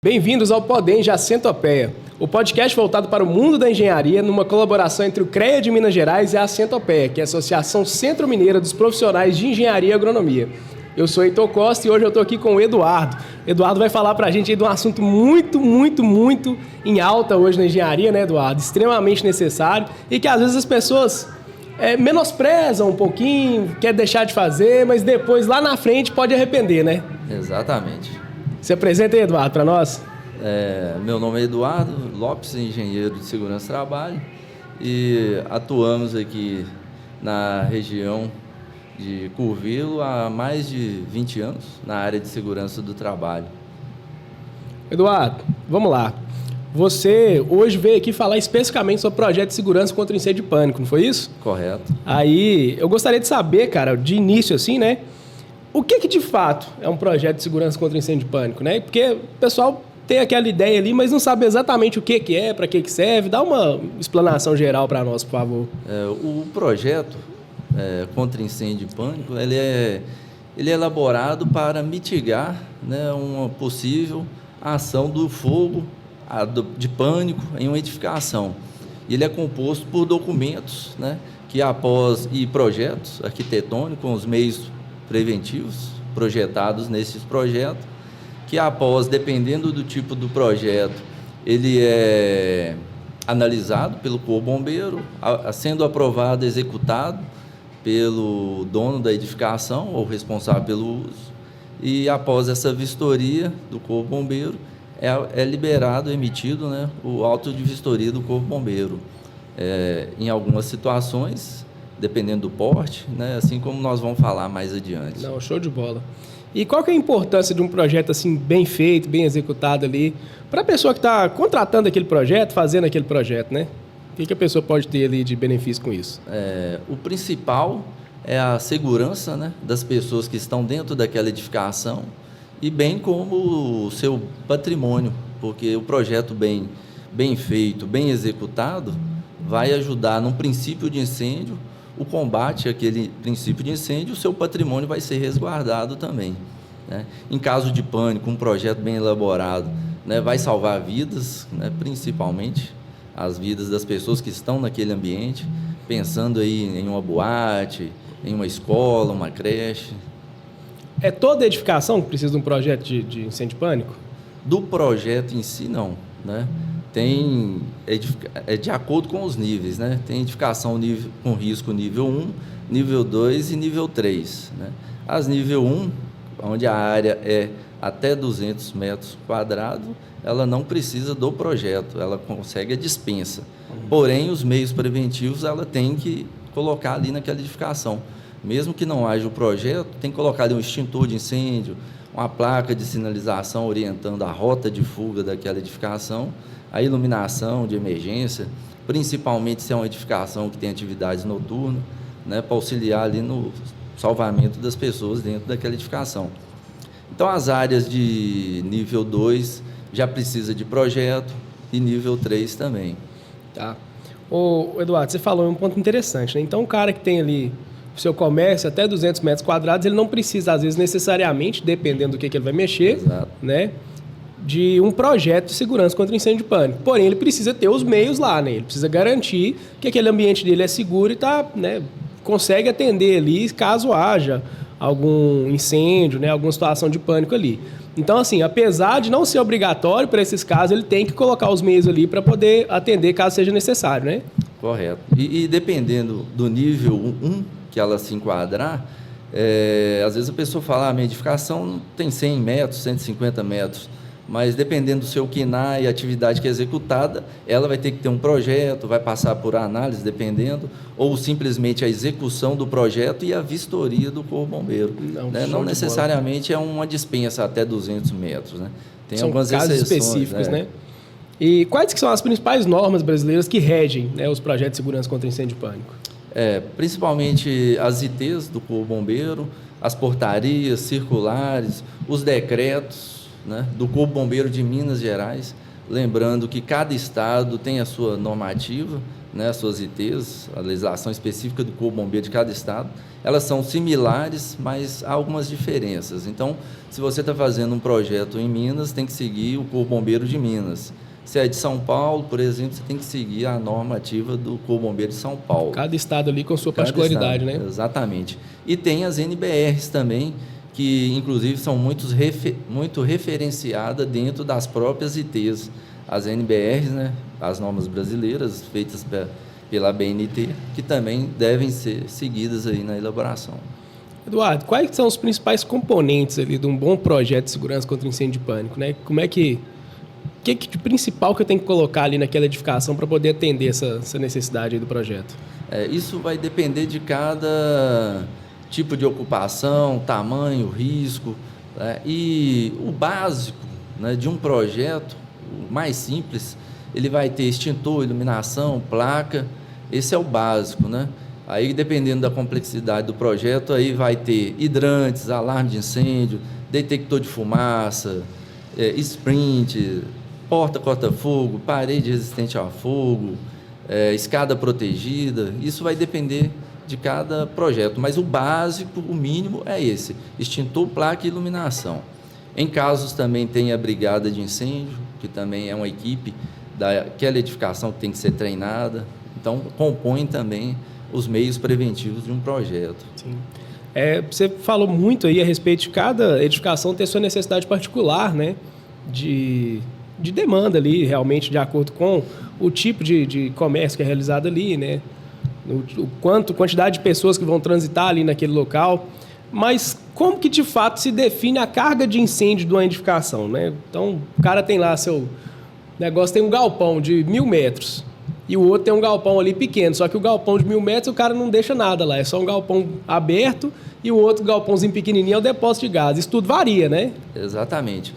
Bem-vindos ao Podem de Centopeia, o podcast voltado para o mundo da engenharia numa colaboração entre o CREA de Minas Gerais e a Centopeia, que é a Associação Centro-Mineira dos Profissionais de Engenharia e Agronomia. Eu sou Heitor Costa e hoje eu estou aqui com o Eduardo. Eduardo vai falar para a gente aí de um assunto muito em alta hoje na engenharia, né, Eduardo? Extremamente necessário e que às vezes as pessoas menosprezam um pouquinho, quer deixar de fazer, mas depois lá na frente pode arrepender, né? Exatamente. Se apresenta aí, Eduardo, para nós. Meu nome é Eduardo Lopes, engenheiro de segurança do trabalho, e atuamos aqui na região de Curvelo há mais de 20 anos na área de segurança do trabalho. Eduardo, vamos lá. Você hoje veio aqui falar especificamente sobre o projeto de segurança contra incêndio e pânico, não foi isso? Correto. Aí, eu gostaria de saber, cara, de início assim, né? O que de fato é um projeto de segurança contra incêndio e pânico, né? Porque o pessoal tem aquela ideia ali, mas não sabe exatamente o que é, para que serve. Dá uma explanação geral para nós, por favor. O projeto contra incêndio e pânico, ele é elaborado para mitigar, né, uma possível ação do fogo de pânico em uma edificação. Ele é composto por documentos, né, e projetos arquitetônicos com os meios preventivos projetados nesses projetos, que após, dependendo do tipo do projeto, ele é analisado pelo Corpo Bombeiro, sendo aprovado, executado pelo dono da edificação ou responsável pelo uso, e após essa vistoria do Corpo Bombeiro, é liberado, emitido, né, o auto de vistoria do Corpo Bombeiro. Em algumas situações, dependendo do porte, né, assim como nós vamos falar mais adiante. Não, show de bola. E qual que é a importância de um projeto assim bem feito, bem executado ali, para a pessoa que está contratando aquele projeto, fazendo aquele projeto, né? O que a pessoa pode ter ali de benefício com isso? O principal é a segurança, né, das pessoas que estão dentro daquela edificação e bem como o seu patrimônio, porque o projeto bem feito, bem executado, vai ajudar num princípio de incêndio, o combate àquele princípio de incêndio, o seu patrimônio vai ser resguardado também, né? Em caso de pânico, um projeto bem elaborado, né, vai salvar vidas, né, principalmente as vidas das pessoas que estão naquele ambiente, pensando aí em uma boate, em uma escola, uma creche. É toda edificação que precisa de um projeto de incêndio e pânico? Do projeto em si, não, né? De acordo com os níveis, né? Tem edificação com risco nível 1, nível 2 e nível 3, né? As nível 1, onde a área é até 200 metros quadrados, ela não precisa do projeto, ela consegue a dispensa. Porém, os meios preventivos ela tem que colocar ali naquela edificação. Mesmo que não haja o projeto, tem que colocar ali um extintor de incêndio, uma placa de sinalização orientando a rota de fuga daquela edificação, a iluminação de emergência, principalmente se é uma edificação que tem atividades noturnas, né, para auxiliar ali no salvamento das pessoas dentro daquela edificação. Então, as áreas de nível 2 já precisa de projeto e nível 3 também. Tá. Ô, Eduardo, você falou um ponto interessante, né? Então, o cara que tem ali o seu comércio até 200 metros quadrados, ele não precisa, às vezes, necessariamente, dependendo do que ele vai mexer, Exato, né, de um projeto de segurança contra incêndio e pânico. Porém, ele precisa ter os meios lá, né? Ele precisa garantir que aquele ambiente dele é seguro e né, consegue atender ali caso haja algum incêndio, né, alguma situação de pânico ali. Então, assim, apesar de não ser obrigatório para esses casos, ele tem que colocar os meios ali para poder atender caso seja necessário, né? Correto. E dependendo do nível 1 que ela se enquadrar, às vezes a pessoa fala, a minha edificação tem 100 metros, 150 metros, mas dependendo do seu KNAI e a atividade que é executada, ela vai ter que ter um projeto, vai passar por análise, dependendo, ou simplesmente a execução do projeto e a vistoria do Corpo Bombeiro. Não necessariamente é uma dispensa até 200 metros. Né? Tem São algumas casos exceções, específicos, né? E quais que são as principais normas brasileiras que regem, né, os projetos de segurança contra incêndio e pânico? Principalmente as ITs do Corpo Bombeiro, as portarias circulares, os decretos, né, do Corpo Bombeiro de Minas Gerais, lembrando que cada estado tem a sua normativa, né, as suas ITs, a legislação específica do Corpo Bombeiro de cada estado, elas são similares, mas há algumas diferenças. Então, se você está fazendo um projeto em Minas, tem que seguir o Corpo Bombeiro de Minas. Se é de São Paulo, por exemplo, você tem que seguir a normativa do Corpo Bombeiro de São Paulo. Cada estado ali com sua particularidade, né? Exatamente. E tem as NBRs também, que inclusive são muito referenciadas dentro das próprias ITs. As NBRs, né, as normas brasileiras, feitas pela BNT, que também devem ser seguidas aí na elaboração. Eduardo, quais são os principais componentes ali de um bom projeto de segurança contra incêndio e pânico, né? Como é que... O que de principal que eu tenho que colocar ali naquela edificação para poder atender essa necessidade aí do projeto? Isso vai depender de cada tipo de ocupação, tamanho, risco, né? E o básico, né, de um projeto, o mais simples, ele vai ter extintor, iluminação, placa, esse é o básico, né? Aí, dependendo da complexidade do projeto, aí vai ter hidrantes, alarme de incêndio, detector de fumaça, sprint, porta corta-fogo, parede resistente a fogo, escada protegida. Isso vai depender de cada projeto, mas o básico, o mínimo é esse: extintor, placa e iluminação. Em casos também tem a brigada de incêndio, que também é uma equipe daquela edificação que tem que ser treinada. Então, compõe também os meios preventivos de um projeto. Sim. Você falou muito aí a respeito de cada edificação ter sua necessidade particular, né? De demanda ali, realmente, de acordo com o tipo de comércio que é realizado ali, né? Quantidade de pessoas que vão transitar ali naquele local. Mas como que, de fato, se define a carga de incêndio de uma edificação, né? Então, o cara tem lá seu negócio, tem um galpão de 1.000 metros e o outro tem um galpão ali pequeno, só que o galpão de 1.000 metros o cara não deixa nada lá, é só um galpão aberto, e o outro galpãozinho pequenininho é o depósito de gás. Isso tudo varia, né? Exatamente.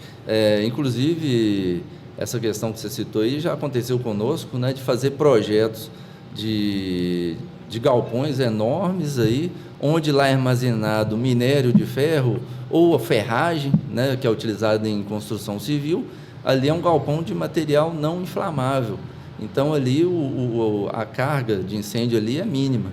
Inclusive, essa questão que você citou aí já aconteceu conosco, né, de fazer projetos de galpões enormes aí, onde lá é armazenado minério de ferro ou a ferragem, né, que é utilizada em construção civil. Ali é um galpão de material não inflamável. Então, ali a carga de incêndio ali é mínima,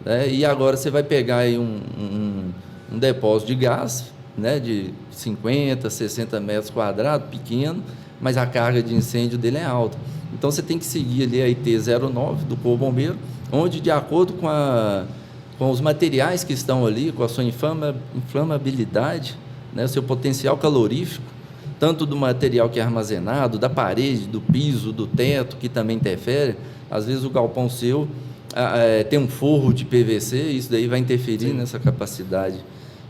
né? E agora você vai pegar aí um depósito de gás, né, de 50, 60 metros quadrados, pequeno, mas a carga de incêndio dele é alta. Então, você tem que seguir ali a IT-09 do Corpo Bombeiro, onde, de acordo com os materiais que estão ali, com a sua inflamabilidade, né, o seu potencial calorífico, tanto do material que é armazenado, da parede, do piso, do teto, que também interfere. Às vezes o galpão seu tem um forro de PVC, isso daí vai interferir Sim. nessa capacidade,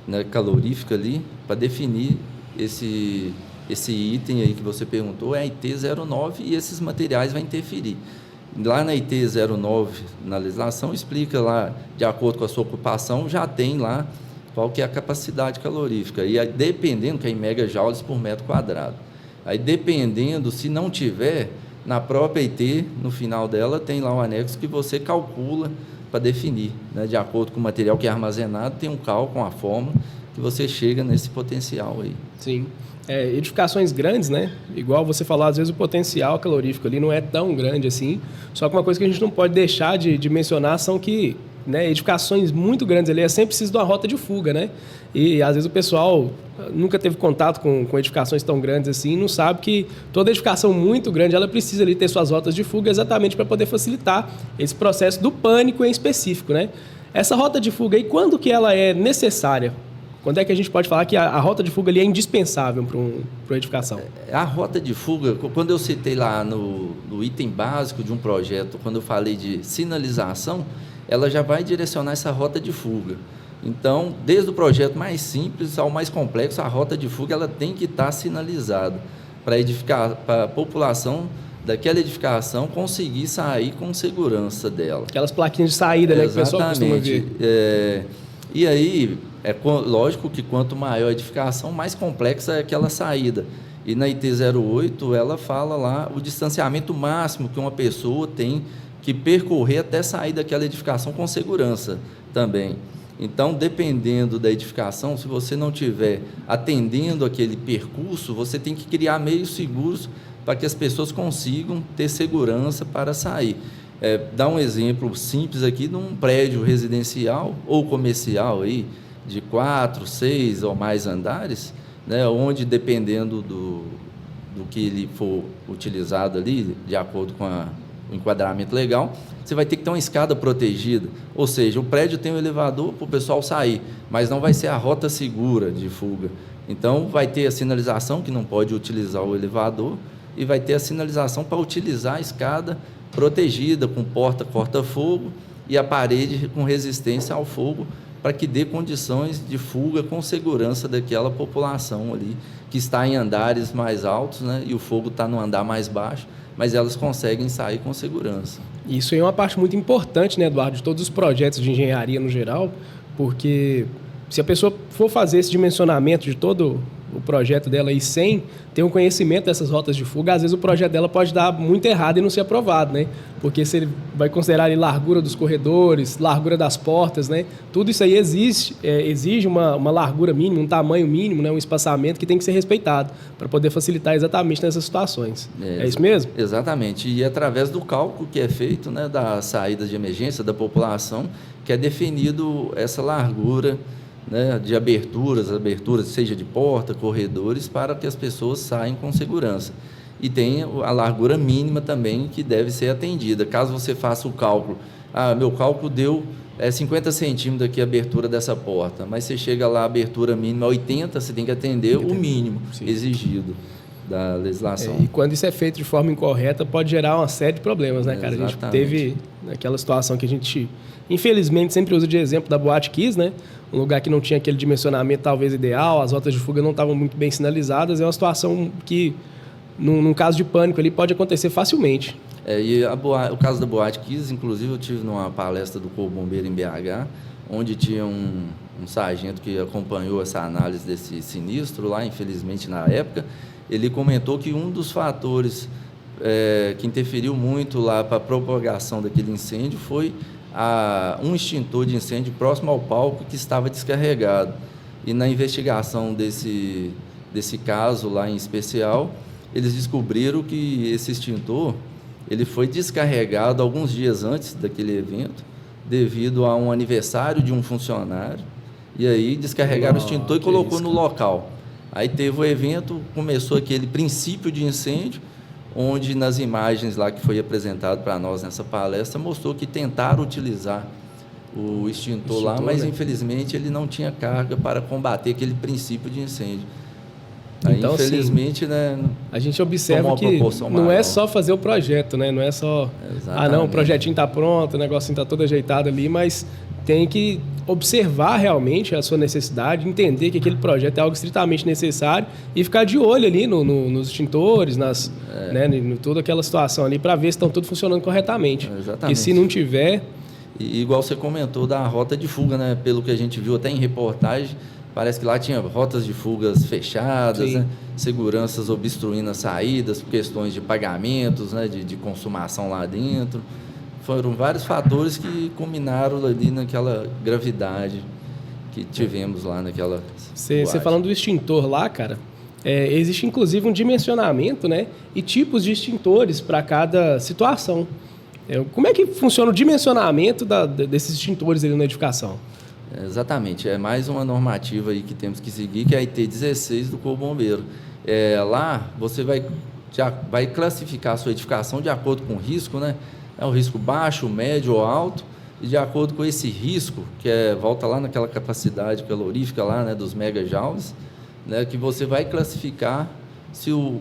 né, calorífica ali, para definir esse item aí que você perguntou, é a IT-09, e esses materiais vão interferir. Lá na IT-09, na legislação, explica lá, de acordo com a sua ocupação, já tem lá qual que é a capacidade calorífica, e aí, dependendo, que é em megajoules por metro quadrado. Aí, dependendo, se não tiver, na própria IT, no final dela, tem lá um anexo que você calcula para definir, né? De acordo com o material que é armazenado, tem um cálculo, uma fórmula, que você chega nesse potencial aí. Sim. Edificações grandes, né? Igual você falou, às vezes o potencial calorífico ali não é tão grande assim, só que uma coisa que a gente não pode deixar de mencionar são que, né, edificações muito grandes ali, sempre precisa de uma rota de fuga, né? E às vezes o pessoal nunca teve contato com edificações tão grandes assim, não sabe que toda edificação muito grande, ela precisa ali ter suas rotas de fuga exatamente para poder facilitar esse processo do pânico em específico, né? Essa rota de fuga aí, quando que ela é necessária? Quando é que a gente pode falar que a rota de fuga ali é indispensável para uma edificação? A rota de fuga, quando eu citei lá no item básico de um projeto, quando eu falei de sinalização, ela já vai direcionar essa rota de fuga. Então, desde o projeto mais simples ao mais complexo, a rota de fuga ela tem que estar sinalizada para a população daquela edificação conseguir sair com segurança dela. Aquelas plaquinhas de saída, né, que o pessoal costuma ver. E aí, lógico que quanto maior a edificação, mais complexa é aquela saída. E na IT-08, ela fala lá o distanciamento máximo que uma pessoa tem que percorrer até sair daquela edificação com segurança também. Então, dependendo da edificação, se você não estiver atendendo aquele percurso, você tem que criar meios seguros para que as pessoas consigam ter segurança para sair. Dar um exemplo simples aqui de um prédio residencial ou comercial aí, de 4, 6 ou mais andares, né, onde, dependendo do que ele for utilizado ali, de acordo com o enquadramento legal, você vai ter que ter uma escada protegida. Ou seja, o prédio tem um elevador para o pessoal sair, mas não vai ser a rota segura de fuga. Então, vai ter a sinalização que não pode utilizar o elevador e vai ter a sinalização para utilizar a escada protegida, com porta corta-fogo e a parede com resistência ao fogo, para que dê condições de fuga com segurança daquela população ali, que está em andares mais altos, né, e o fogo está no andar mais baixo, mas elas conseguem sair com segurança. Isso é uma parte muito importante, né, Eduardo, de todos os projetos de engenharia no geral, porque se a pessoa for fazer esse dimensionamento de todo o projeto dela aí sem ter um conhecimento dessas rotas de fuga, às vezes o projeto dela pode dar muito errado e não ser aprovado, né? Porque se ele vai considerar ali largura dos corredores, largura das portas, né? Tudo isso aí exige uma largura mínima, um tamanho mínimo, né? Um espaçamento que tem que ser respeitado para poder facilitar exatamente nessas situações. É isso mesmo? Exatamente. E através do cálculo que é feito, né, da saída de emergência da população, que é definido essa largura, né, de aberturas, seja de porta, corredores, para que as pessoas saiam com segurança. E tem a largura mínima também que deve ser atendida. Caso você faça o cálculo, meu cálculo deu 50 centímetros aqui a abertura dessa porta, mas você chega lá, a abertura mínima é 80, você tem que atender o mínimo exigido da legislação. E quando isso é feito de forma incorreta, pode gerar uma série de problemas, né, cara? Exatamente. A gente teve aquela situação que a gente, infelizmente, sempre usa de exemplo da Boate Kiss, né? Um lugar que não tinha aquele dimensionamento talvez ideal, as rotas de fuga não estavam muito bem sinalizadas. É uma situação que, num caso de pânico ali, pode acontecer facilmente. O caso da Boate Kiss, inclusive, eu tive numa palestra do Corpo Bombeiro em BH, onde tinha um sargento que acompanhou essa análise desse sinistro lá, infelizmente, na época. Ele comentou que um dos fatores que interferiu muito lá para a propagação daquele incêndio foi um extintor de incêndio próximo ao palco que estava descarregado. E na investigação desse caso lá em especial, eles descobriram que esse extintor ele foi descarregado alguns dias antes daquele evento, devido a um aniversário de um funcionário, e aí descarregaram o extintor e colocou no local. Aí teve o evento, começou aquele princípio de incêndio, onde nas imagens lá que foi apresentado para nós nessa palestra, mostrou que tentaram utilizar o extintor lá, mas infelizmente ele não tinha carga para combater aquele princípio de incêndio. Aí, então, infelizmente, assim, né, a gente observa que não é só fazer o projeto, né? Não é só, o projetinho está pronto, o negocinho está todo ajeitado ali, mas tem que observar realmente a sua necessidade, entender que aquele projeto é algo estritamente necessário e ficar de olho ali nos extintores, né, em toda aquela situação ali, para ver se estão tudo funcionando corretamente. Exatamente. Porque se não tiver... E igual você comentou da rota de fuga, né? Pelo que a gente viu até em reportagem, parece que lá tinha rotas de fugas fechadas, né? Seguranças obstruindo as saídas, por questões de pagamentos, né? de consumação lá dentro. Foram vários fatores que culminaram ali naquela gravidade que tivemos lá naquela... Você falando do extintor lá, cara, existe inclusive um dimensionamento, né? E tipos de extintores para cada situação. Como é que funciona o dimensionamento desses extintores ali na edificação? Exatamente, é mais uma normativa aí que temos que seguir, que é a IT 16 do Corpo Bombeiro. Lá você vai classificar a sua edificação de acordo com o risco, né? É um risco baixo, médio ou alto, e de acordo com esse risco, que volta lá naquela capacidade calorífica lá, né, dos megajoules, né, que você vai classificar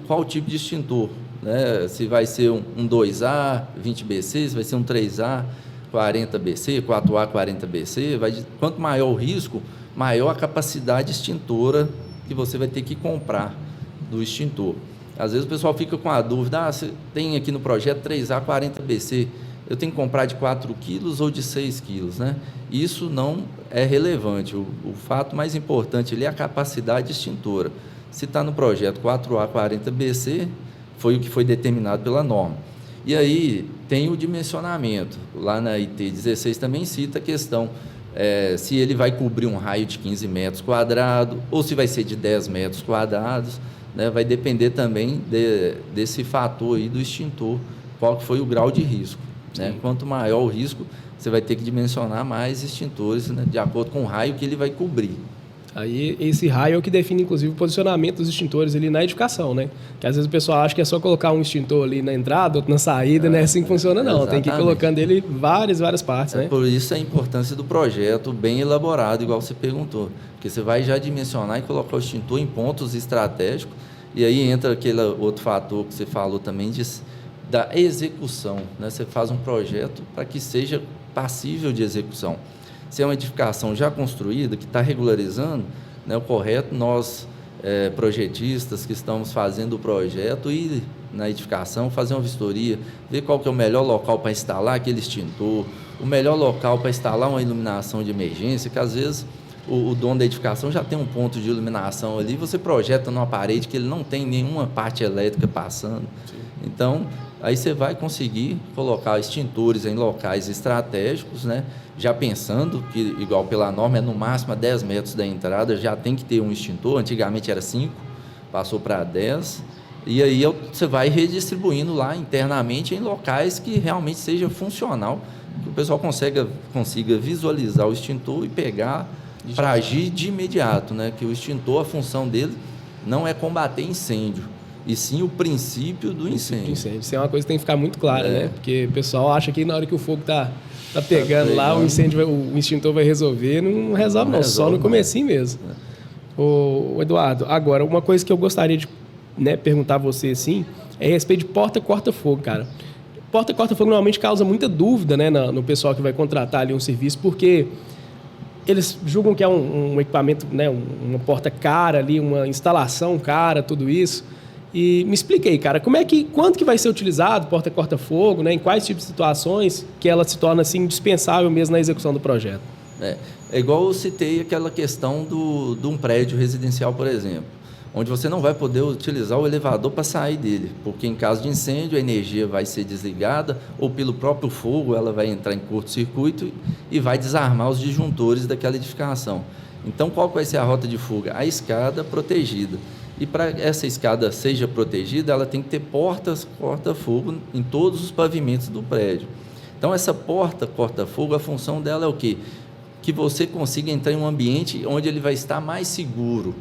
qual tipo de extintor, né? Se vai ser um 2A, 20 BC, se vai ser um 3A, 40 BC, 4A, 40 BC. Quanto maior o risco, maior a capacidade extintora que você vai ter que comprar do extintor. Às vezes o pessoal fica com a dúvida, você tem aqui no projeto 3A 40 BC, eu tenho que comprar de 4 quilos ou de 6 quilos, né? Isso não é relevante. O fato mais importante ali é a capacidade extintora. Se está no projeto 4A 40 BC, foi o que foi determinado pela norma. E aí tem o dimensionamento. Lá na IT 16 também cita a questão se ele vai cobrir um raio de 15 metros quadrados ou se vai ser de 10 metros quadrados, né? Vai depender também desse fator aí do extintor, qual que foi o grau de risco. né? Quanto maior o risco, você vai ter que dimensionar mais extintores, né? De acordo com o raio que ele vai cobrir. Aí esse raio é o que define, inclusive, o posicionamento dos extintores ali na edificação, né? Que às vezes o pessoal acha que é só colocar um extintor ali na entrada, outro na saída, não é assim que funciona, não. Tem que ir colocando ele várias partes, né? Por isso a importância do projeto bem elaborado, igual você perguntou. Porque você vai já dimensionar e colocar o extintor em pontos estratégicos, e aí entra aquele outro fator que você falou também da execução, né? Você faz um projeto para que seja passível de execução. Se é uma edificação já construída, que está regularizando, né, o correto, nós, projetistas que estamos fazendo o projeto, ir na edificação, fazer uma vistoria, ver qual que é o melhor local para instalar aquele extintor, o melhor local para instalar uma iluminação de emergência, que às vezes o dono da edificação já tem um ponto de iluminação ali, você projeta numa parede que ele não tem nenhuma parte elétrica passando. Sim. Então, aí você vai conseguir colocar extintores em locais estratégicos, né? Já pensando que, igual pela norma, é no máximo a 10 metros da entrada, já tem que ter um extintor. Antigamente era 5, passou para 10. E aí você vai redistribuindo lá internamente em locais que realmente seja funcional, que o pessoal consiga visualizar o extintor e pegar para agir de imediato, né? Que o extintor, a função dele não é combater incêndio, e sim o princípio do incêndio. Isso é uma coisa que tem que ficar muito clara, né? Porque o pessoal acha que na hora que o fogo tá pegando lá, o extintor vai resolver. Não resolve, não, só no comecinho mesmo. Ô, Eduardo, agora, uma coisa que eu gostaria de, né, perguntar a você, assim, é a respeito de porta corta-fogo, cara. Porta corta-fogo normalmente causa muita dúvida, né, no pessoal que vai contratar ali um serviço, porque eles julgam que é um equipamento, né, uma porta cara ali, uma instalação cara, tudo isso. E me explica aí, cara, quanto que vai ser utilizado porta corta-fogo, né, em quais tipos de situações que ela se torna assim, indispensável mesmo na execução do projeto? É igual eu citei aquela questão de um prédio residencial, por exemplo, onde você não vai poder utilizar o elevador para sair dele, porque em caso de incêndio a energia vai ser desligada ou pelo próprio fogo ela vai entrar em curto-circuito e vai desarmar os disjuntores daquela edificação. Então, qual vai ser a rota de fuga? A escada protegida. E para essa escada seja protegida, ela tem que ter portas corta-fogo em todos os pavimentos do prédio. Então, essa porta corta-fogo, a função dela é o quê? Que você consiga entrar em um ambiente onde ele vai estar mais seguro,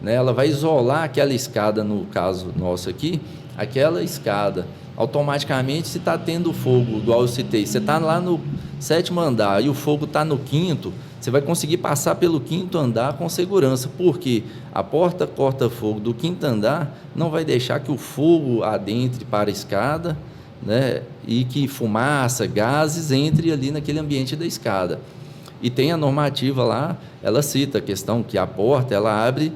né? Ela vai isolar aquela escada, no caso nosso aqui, aquela escada. Automaticamente, se está tendo fogo, igual eu citei, você está lá no 7º andar e o fogo está no 5º, você vai conseguir passar pelo 5º andar com segurança, porque a porta corta-fogo do 5º andar não vai deixar que o fogo adentre para a escada, né, e que fumaça, gases entre ali naquele ambiente da escada. E tem a normativa lá, ela cita a questão que a porta ela abre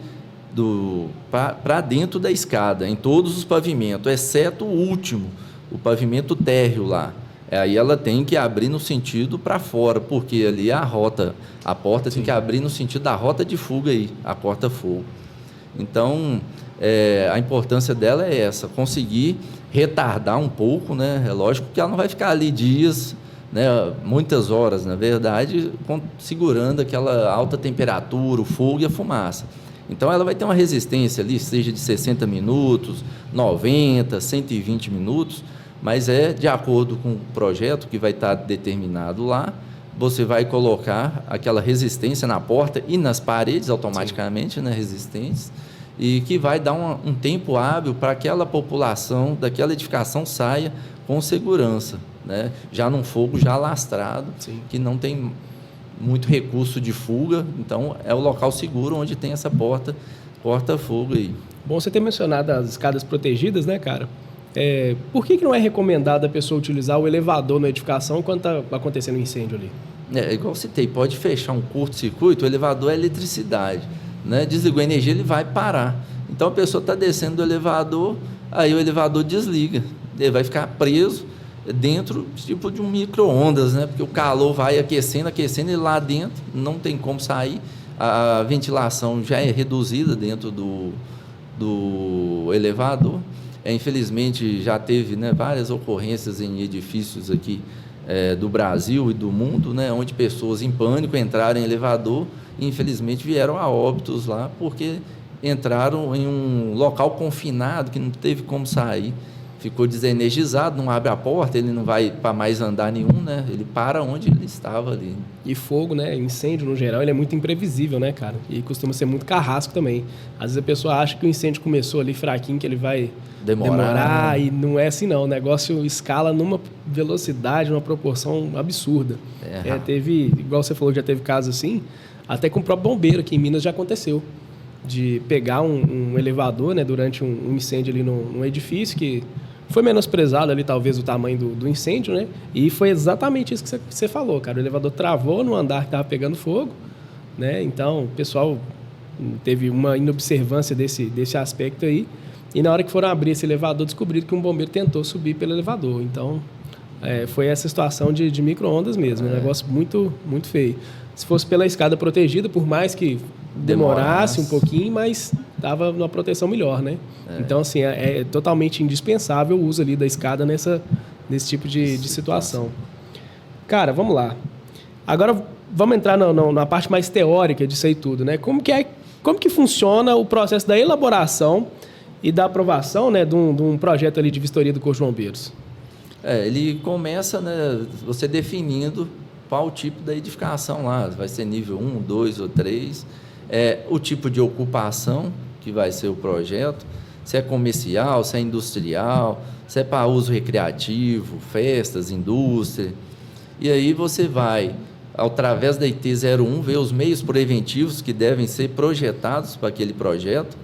para dentro da escada, em todos os pavimentos, exceto o último, o pavimento térreo lá. Aí ela tem que abrir no sentido para fora, porque ali a porta Sim. Tem que abrir no sentido da rota de fuga aí, a corta-fogo. Então, a importância dela é essa, conseguir retardar um pouco, né? É lógico que ela não vai ficar ali dias, né, muitas horas, na verdade, segurando aquela alta temperatura, o fogo e a fumaça. Então, ela vai ter uma resistência ali, seja de 60 minutos, 90, 120 minutos, mas é de acordo com o projeto que vai estar determinado lá, você vai colocar aquela resistência na porta e nas paredes automaticamente, né, resistentes, e que vai dar um tempo hábil para aquela população daquela edificação saia com segurança, né, já num fogo já alastrado, Sim. que não tem muito recurso de fuga, então é o local seguro onde tem essa porta corta-fogo aí. Bom você ter mencionado as escadas protegidas, né, cara? Por que não é recomendado a pessoa utilizar o elevador na edificação quando está acontecendo um incêndio ali? Igual eu citei, pode fechar um curto-circuito, o elevador é eletricidade, né? Desligou a energia, ele vai parar. Então a pessoa está descendo do elevador, aí o elevador desliga, ele vai ficar preso dentro tipo de um micro-ondas, né? Porque o calor vai aquecendo e lá dentro não tem como sair, a ventilação já é reduzida dentro do elevador. Infelizmente já teve, né, várias ocorrências em edifícios aqui do Brasil e do mundo, né, onde pessoas em pânico entraram em elevador e infelizmente vieram a óbitos lá porque entraram em um local confinado que não teve como sair. ficou desenergizado, não abre a porta, ele não vai para mais andar nenhum, né? Ele para onde ele estava ali. E fogo, né? Incêndio, no geral, ele é muito imprevisível, né, cara? E costuma ser muito carrasco também. Às vezes a pessoa acha que o incêndio começou ali fraquinho, que ele vai demorar, e não é assim, não. O negócio escala numa velocidade, numa proporção absurda. Teve, igual você falou, já teve casos assim, até com o próprio bombeiro aqui em Minas já aconteceu. De pegar um elevador, né, durante um incêndio ali num edifício que foi menosprezado ali, talvez, o tamanho do incêndio, né? E foi exatamente isso que você falou, cara. O elevador travou no andar que estava pegando fogo, né? Então, o pessoal teve uma inobservância desse aspecto aí. E na hora que foram abrir esse elevador, descobriram que um bombeiro tentou subir pelo elevador. Então, foi essa situação de micro-ondas mesmo. Um negócio muito, muito feio. Se fosse pela escada protegida, por mais que demorasse um pouquinho, mas estava numa proteção melhor, né? Então, assim, é totalmente indispensável o uso ali da escada nesse tipo de situação. Cara, vamos lá. Agora, vamos entrar na parte mais teórica disso aí tudo, né? Como que funciona o processo da elaboração e da aprovação, né, de um projeto ali de vistoria do Corpo de Bombeiros? Ele começa, né, você definindo qual o tipo da edificação lá, vai ser nível 1, 2 ou 3, o tipo de ocupação que vai ser o projeto, se é comercial, se é industrial, se é para uso recreativo, festas, indústria. E aí você vai, através da IT-01, ver os meios preventivos que devem ser projetados para aquele projeto,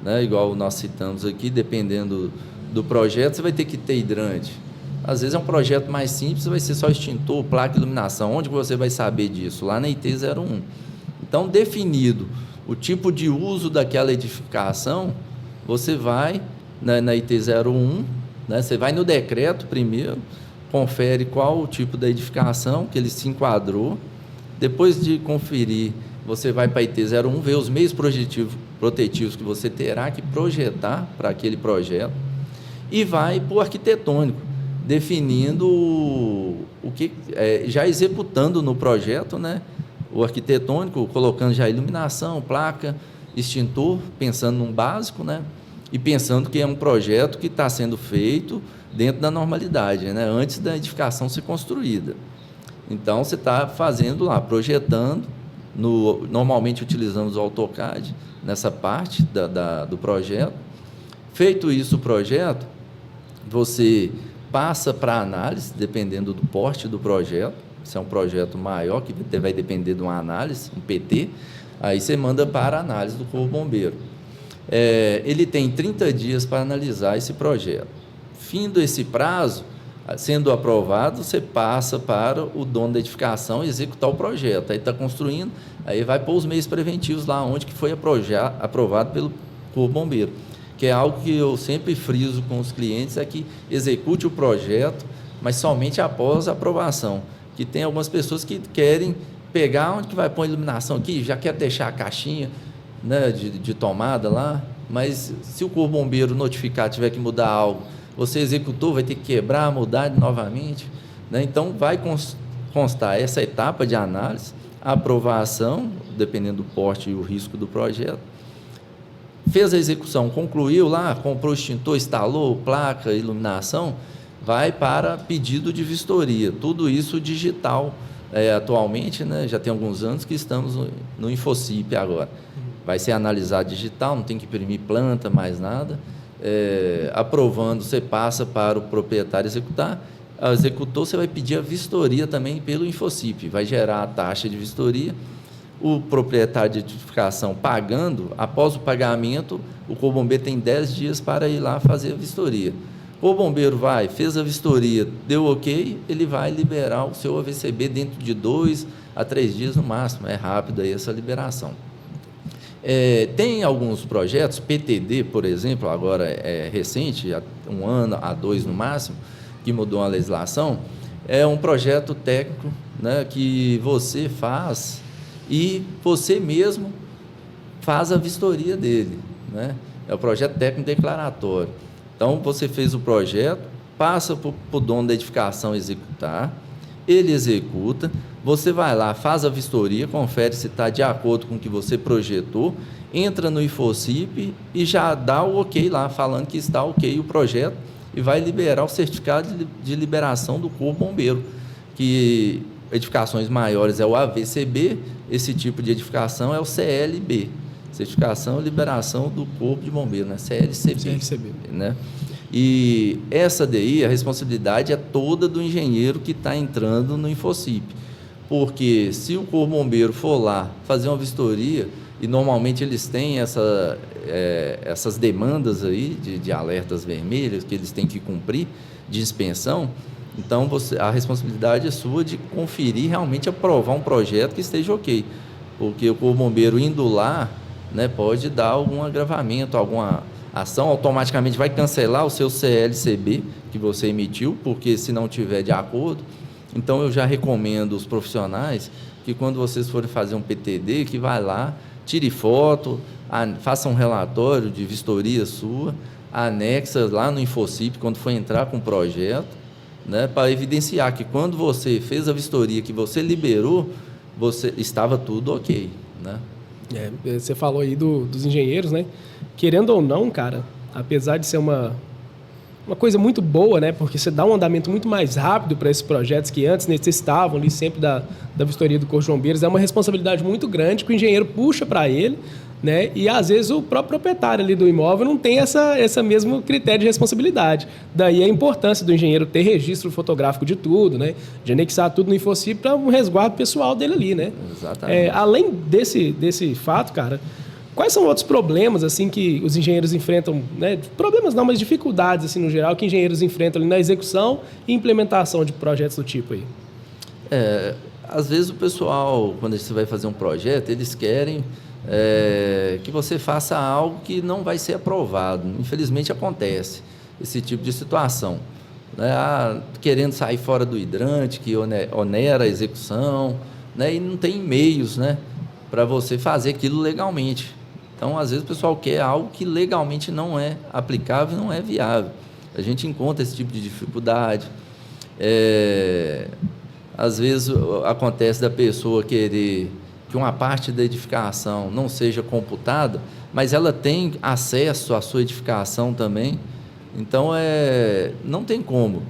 né? Igual nós citamos aqui, dependendo do projeto, você vai ter que ter hidrante. Às vezes é um projeto mais simples, vai ser só extintor, placa de iluminação. Onde você vai saber disso? Lá na IT-01. Então, definido o tipo de uso daquela edificação, você vai na IT-01, né? Você vai no decreto primeiro, confere qual o tipo da edificação que ele se enquadrou. Depois de conferir, você vai para a IT-01, ver os meios protetivos que você terá que projetar para aquele projeto e vai para o arquitetônico, definindo o que já executando no projeto, né? O arquitetônico, colocando já iluminação, placa, extintor, pensando num básico, né? E pensando que é um projeto que está sendo feito dentro da normalidade, né? Antes da edificação ser construída. Então, você está fazendo lá, projetando, normalmente utilizamos o AutoCAD nessa parte do projeto. Feito isso o projeto, você passa para análise, dependendo do porte do projeto. Se é um projeto maior, que vai depender de uma análise, um PT, aí você manda para a análise do Corpo Bombeiro. Ele tem 30 dias para analisar esse projeto. Findo esse prazo, sendo aprovado, você passa para o dono da edificação executar o projeto. Aí está construindo, aí vai pôr os meios preventivos lá onde que foi aprovado pelo Corpo Bombeiro. Que é algo que eu sempre friso com os clientes, é que execute o projeto, mas somente após a aprovação. Que tem algumas pessoas que querem pegar onde que vai pôr a iluminação aqui, já quer deixar a caixinha, né, de tomada lá, mas se o Corpo Bombeiro notificar, tiver que mudar algo, você executou, vai ter que quebrar, mudar novamente, né? Então, vai constar essa etapa de análise, a aprovação, dependendo do porte e o risco do projeto. Fez a execução, concluiu lá, comprou extintor, instalou placa, iluminação, vai para pedido de vistoria. Tudo isso digital. Atualmente, né, já tem alguns anos que estamos no Infocip agora. Vai ser analisado digital, não tem que imprimir planta, mais nada. Aprovando, você passa para o proprietário executar. Executou, você vai pedir a vistoria também pelo Infocip. Vai gerar a taxa de vistoria. O proprietário de edificação pagando, após o pagamento, o Corpo Bombeiro tem 10 dias para ir lá fazer a vistoria. O bombeiro fez a vistoria, deu ok, ele vai liberar o seu AVCB dentro de 2 a 3 dias no máximo. É rápido aí essa liberação. Tem alguns projetos, PTD, por exemplo, agora é recente, há 1 ano, há 2 no máximo, que mudou a legislação. É um projeto técnico, né, que você faz e você mesmo faz a vistoria dele, né? É o projeto técnico declaratório. Então, você fez o projeto, passa para o dono da edificação executar, ele executa, você vai lá, faz a vistoria, confere se está de acordo com o que você projetou, entra no Infocip e já dá o ok lá, falando que está ok o projeto e vai liberar o certificado de liberação do Corpo Bombeiro, que edificações maiores é o AVCB, esse tipo de edificação é o CLB, Certificação e Liberação do Corpo de Bombeiro, né? CLCB. Né? E essa daí, a responsabilidade é toda do engenheiro que está entrando no Infocip, porque se o Corpo Bombeiro for lá fazer uma vistoria, e normalmente eles têm essas demandas aí de alertas vermelhos que eles têm que cumprir, de inspeção, então a responsabilidade é sua de conferir, realmente aprovar um projeto que esteja ok, porque o Corpo Bombeiro indo lá, né, pode dar algum agravamento, alguma ação, automaticamente vai cancelar o seu CLCB que você emitiu, porque se não tiver de acordo. Então eu já recomendo os profissionais que quando vocês forem fazer um PTD, que vai lá, tire foto, faça um relatório de vistoria sua, anexa lá no Infocip quando for entrar com o projeto, né, para evidenciar que quando você fez a vistoria, que você liberou, estava tudo ok, né? Você falou aí dos engenheiros, né? Querendo ou não, cara, apesar de ser uma coisa muito boa, né? Porque você dá um andamento muito mais rápido para esses projetos que antes necessitavam ali sempre da vistoria do Corpo de Bombeiros. É uma responsabilidade muito grande que o engenheiro puxa para ele, né? E às vezes o próprio proprietário ali do imóvel não tem esse mesmo critério de responsabilidade. Daí a importância do engenheiro ter registro fotográfico de tudo, né? De anexar tudo no Infocip para um resguardo pessoal dele ali, né? Exatamente. Além desse fato, cara, quais são outros problemas assim que os engenheiros enfrentam, né? Problemas não, mas dificuldades assim no geral que engenheiros enfrentam ali na execução e implementação de projetos do tipo aí? Às vezes o pessoal, quando você vai fazer um projeto, eles querem que você faça algo que não vai ser aprovado. Infelizmente acontece esse tipo de situação, né? Querendo sair fora do hidrante, que onera a execução, né? E não tem meios, né, para você fazer aquilo legalmente. Então, às vezes o pessoal quer algo que legalmente não é aplicável, não é viável. A gente encontra esse tipo de dificuldade. Às vezes acontece da pessoa querer que uma parte da edificação não seja computada, mas ela tem acesso à sua edificação também. Então, não tem como.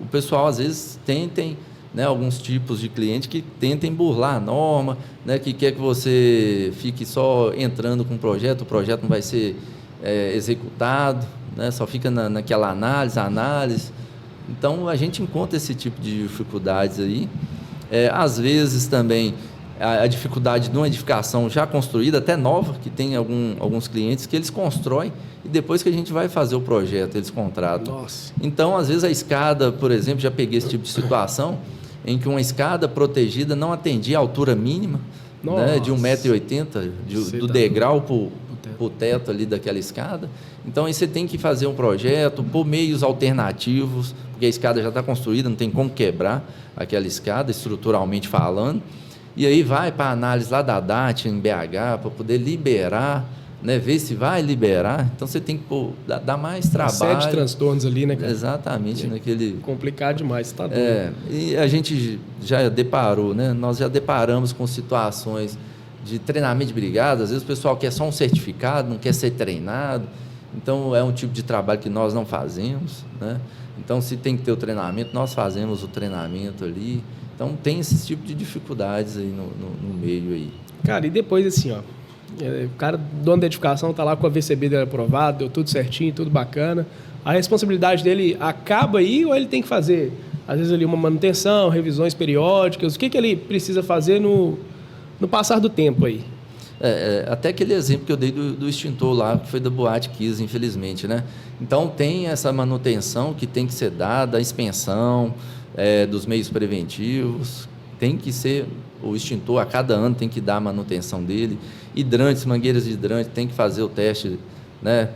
O pessoal, às vezes, tem, né, alguns tipos de cliente que tentem burlar a norma, né, que quer que você fique só entrando com o projeto não vai ser executado, né, só fica naquela análise. Então, a gente encontra esse tipo de dificuldades aí. Às vezes, também, a dificuldade de uma edificação já construída, até nova, que tem alguns clientes que eles constroem e depois que a gente vai fazer o projeto, eles contratam. Nossa. Então, às vezes, a escada, por exemplo, já peguei esse tipo de situação, em que uma escada protegida não atendia a altura mínima, né, de 1,80 m, do degrau para o teto ali daquela escada. Então, aí você tem que fazer um projeto por meios alternativos, porque a escada já está construída, não tem como quebrar aquela escada, estruturalmente falando. E aí vai para a análise lá da DAT em BH, para poder liberar, né, ver se vai liberar. Então, você tem que dar mais trabalho. 7 transtornos ali, né, cara? Exatamente. Naquele... Complicado demais, tá doido. E a gente já deparou, né? Nós já deparamos com situações de treinamento de brigada. Às vezes o pessoal quer só um certificado, não quer ser treinado. Então, é um tipo de trabalho que nós não fazemos, né? Então, se tem que ter o treinamento, nós fazemos o treinamento ali. Então, tem esse tipo de dificuldades aí no meio aí. Cara, e depois assim, ó, o cara, dono da edificação, tá lá com a VCB dele aprovado, deu tudo certinho, tudo bacana. A responsabilidade dele acaba aí ou ele tem que fazer, às vezes, ali uma manutenção, revisões periódicas? O que ele precisa fazer no passar do tempo aí? Até aquele exemplo que eu dei do extintor lá, que foi da Boate Kiss, infelizmente, né? Então, tem essa manutenção que tem que ser dada, a expensão dos meios preventivos, tem que ser o extintor, a cada ano tem que dar a manutenção dele. Hidrantes, mangueiras de hidrante, tem que fazer o teste, né,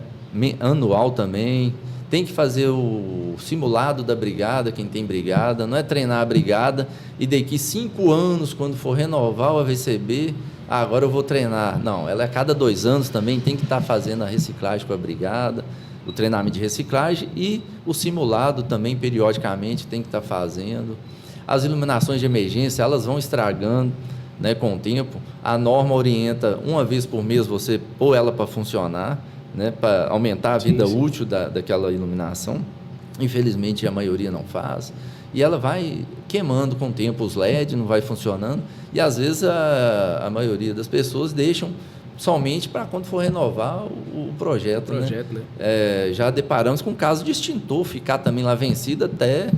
anual também. Tem que fazer o simulado da brigada, quem tem brigada. Não é treinar a brigada e daqui 5 anos, quando for renovar o AVCB, agora eu vou treinar. Não, ela a cada 2 anos também tem que estar fazendo a reciclagem com a brigada, o treinamento de reciclagem e o simulado também, periodicamente, tem que estar fazendo. As iluminações de emergência, elas vão estragando, né, com o tempo. A norma orienta 1 vez por mês você pôr ela para funcionar, né, para aumentar a vida útil daquela iluminação. Infelizmente, a maioria não faz. E ela vai queimando com o tempo os LED, não vai funcionando. E, às vezes, a maioria das pessoas deixam somente para quando for renovar o projeto. Né? Já deparamos com o caso de extintor ficar também lá vencido até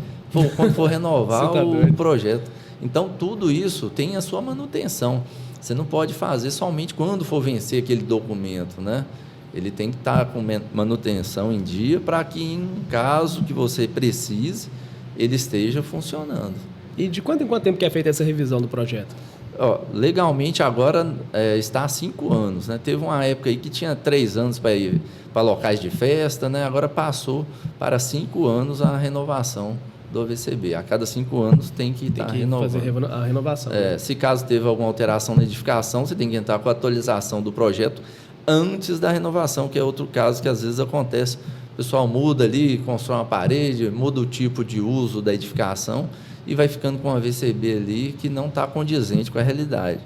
quando for renovar o projeto. Então, tudo isso tem a sua manutenção. Você não pode fazer somente quando for vencer aquele documento, né? Ele tem que estar com manutenção em dia para que, em caso que você precise, ele esteja funcionando. E de quanto em quanto tempo que é feita essa revisão do projeto? Legalmente, agora está há 5 anos. Né? Teve uma época aí que tinha 3 anos para ir para locais de festa, né? Agora passou para 5 anos a renovação do AVCB. A cada 5 anos tem que estar renovando. Fazer a renovação. Se caso teve alguma alteração na edificação, você tem que entrar com a atualização do projeto antes da renovação, que é outro caso que às vezes acontece. O pessoal muda ali, constrói uma parede, muda o tipo de uso da edificação e vai ficando com uma VCB ali que não está condizente com a realidade.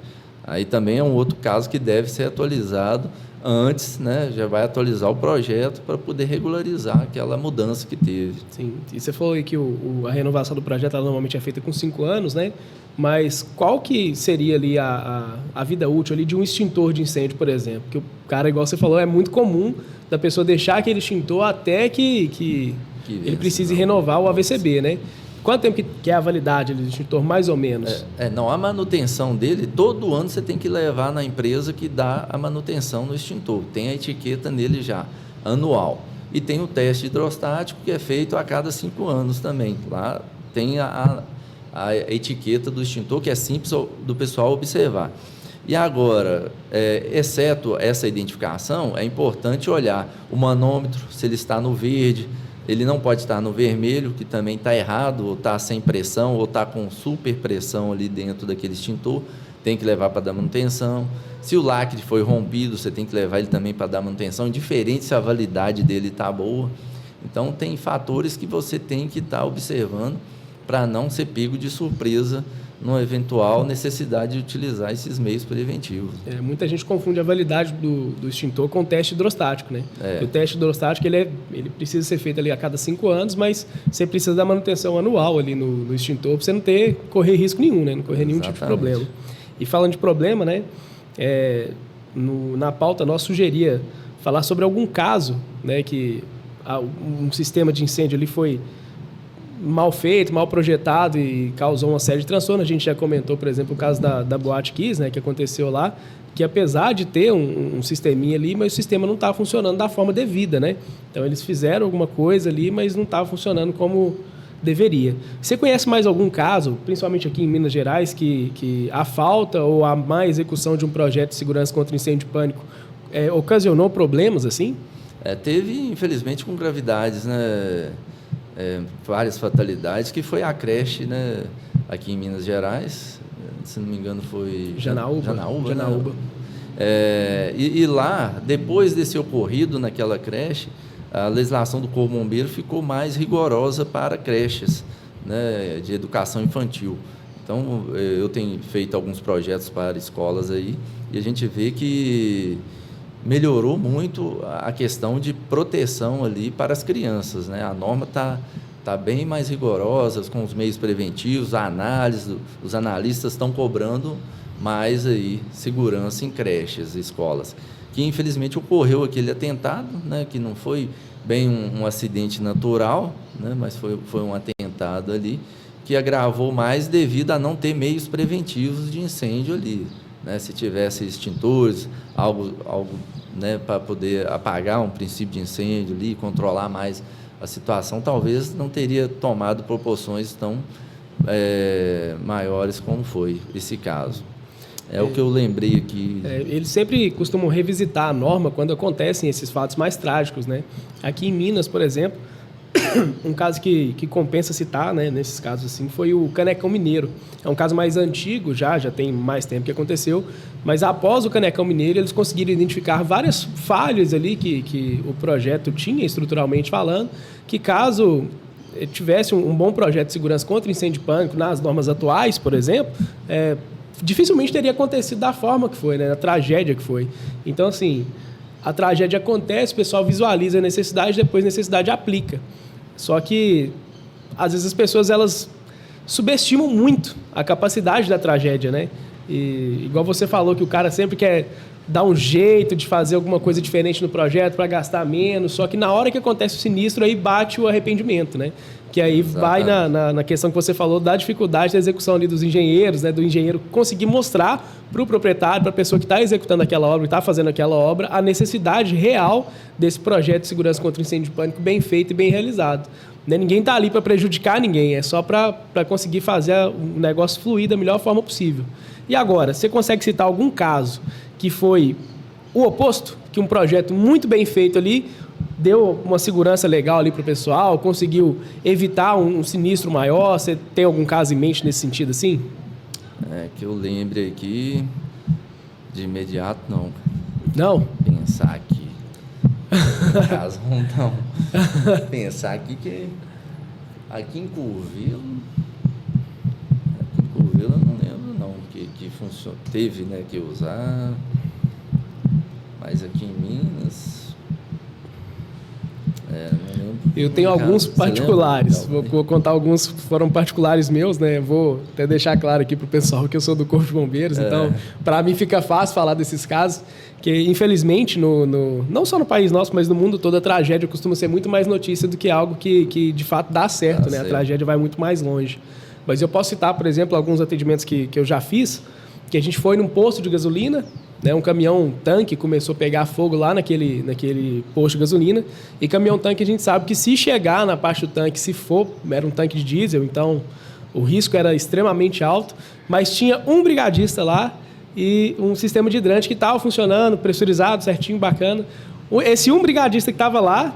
Aí também é um outro caso que deve ser atualizado antes, né? Já vai atualizar o projeto para poder regularizar aquela mudança que teve. Sim, e você falou aí que a renovação do projeto ela normalmente é feita com 5 anos, né? Mas qual que seria ali a vida útil ali de um extintor de incêndio, por exemplo? Que o cara, igual você falou, é muito comum da pessoa deixar aquele extintor até que ele precise renovar o AVCB, né? Quanto tempo que é a validade do extintor, mais ou menos? Não, a manutenção dele, todo ano você tem que levar na empresa que dá a manutenção no extintor. Tem a etiqueta nele já, anual. E tem o teste hidrostático, que é feito a cada 5 anos também. Lá tem a etiqueta do extintor, que é simples do pessoal observar. E agora, exceto essa identificação, é importante olhar o manômetro, se ele está no verde. Ele não pode estar no vermelho, que também está errado, ou está sem pressão, ou está com super pressão ali dentro daquele extintor, tem que levar para dar manutenção. Se o lacre foi rompido, você tem que levar ele também para dar manutenção, indiferente se a validade dele está boa. Então, tem fatores que você tem que estar observando para não ser pego de surpresa numa eventual necessidade de utilizar esses meios preventivos. Muita gente confunde a validade do extintor com o teste hidrostático, né? O teste hidrostático ele precisa ser feito ali a cada 5 anos, mas você precisa da manutenção anual ali no extintor para você não correr risco nenhum, né? Não correr nenhum tipo de problema. E falando de problema, né? Na pauta nós sugeria falar sobre algum caso, né? Que um sistema de incêndio ali foi mal feito, mal projetado e causou uma série de transtornos. A gente já comentou, por exemplo, o caso da Boate Kiss, né, que aconteceu lá, que apesar de ter um sisteminha ali, mas o sistema não estava funcionando da forma devida, né? Então, eles fizeram alguma coisa ali, mas não estava funcionando como deveria. Você conhece mais algum caso, principalmente aqui em Minas Gerais, que a falta ou a má execução de um projeto de segurança contra incêndio e pânico ocasionou problemas assim? Teve, infelizmente, com gravidades, né? Várias fatalidades, que foi a creche, né, aqui em Minas Gerais, se não me engano foi Janaúba. Né? E lá, depois desse ocorrido naquela creche, a legislação do Corpo Bombeiro ficou mais rigorosa para creches, né, de educação infantil. Então, eu tenho feito alguns projetos para escolas aí, e a gente vê que melhorou muito a questão de proteção ali para as crianças, né? A norma tá bem mais rigorosa, com os meios preventivos, a análise, os analistas estão cobrando mais aí segurança em creches, escolas. Que infelizmente ocorreu aquele atentado, né? Que não foi bem um acidente natural, né? Mas foi um atentado ali que agravou mais devido a não ter meios preventivos de incêndio ali. Né, se tivesse extintores, algo né, para poder apagar um princípio de incêndio ali, controlar mais a situação, talvez não teria tomado proporções tão maiores como foi esse caso. O que eu lembrei aqui. Eles sempre costumam revisitar a norma quando acontecem esses fatos mais trágicos, né? Aqui em Minas, por exemplo, um caso que compensa citar, né, nesses casos assim, foi o Canecão Mineiro. É um caso mais antigo, já tem mais tempo que aconteceu, mas após o Canecão Mineiro eles conseguiram identificar várias falhas ali que o projeto tinha estruturalmente falando, que caso tivesse um bom projeto de segurança contra incêndio e pânico nas normas atuais, por exemplo, dificilmente teria acontecido da forma que foi, né, a tragédia que foi. Então, assim, a tragédia acontece, o pessoal visualiza a necessidade, depois a necessidade aplica. Só que, às vezes, as pessoas elas subestimam muito a capacidade da tragédia, né? E, igual você falou, que o cara sempre quer dar um jeito de fazer alguma coisa diferente no projeto para gastar menos, só que na hora que acontece o sinistro, aí bate o arrependimento, né? Que aí vai na questão que você falou da dificuldade da execução ali dos engenheiros, né? Do engenheiro conseguir mostrar para o proprietário, para a pessoa que está executando aquela obra, que está fazendo aquela obra, a necessidade real desse projeto de segurança contra incêndio de pânico bem feito e bem realizado. Né? Ninguém está ali para prejudicar ninguém, é só para conseguir fazer o negócio fluir da melhor forma possível. E agora, você consegue citar algum caso que foi o oposto, que um projeto muito bem feito ali deu uma segurança legal ali para o pessoal, conseguiu evitar um sinistro maior? Você tem algum caso em mente nesse sentido assim? Que eu lembre aqui, de imediato, não. Não? Pensar aqui. Caso não. Pensar aqui que... Aqui em Curvelo eu não lembro, não, que funciona. Teve, né, que usar... Mas aqui em Minas... não lembro. Eu tenho alguns particulares. Vou contar alguns que foram particulares meus, né? Vou até deixar claro aqui para o pessoal que eu sou do Corpo de Bombeiros. Então, para mim fica fácil falar desses casos, que infelizmente, não só no país nosso, mas no mundo todo, a tragédia costuma ser muito mais notícia do que algo que de fato dá certo, né? A tragédia vai muito mais longe. Mas eu posso citar, por exemplo, alguns atendimentos que eu já fiz, que a gente foi num posto de gasolina, né, um caminhão-tanque começou a pegar fogo lá naquele posto de gasolina, e caminhão-tanque a gente sabe que se chegar na parte do tanque, se for, era um tanque de diesel, então o risco era extremamente alto, mas tinha um brigadista lá e um sistema de hidrante que estava funcionando, pressurizado, certinho, bacana. Esse um brigadista que estava lá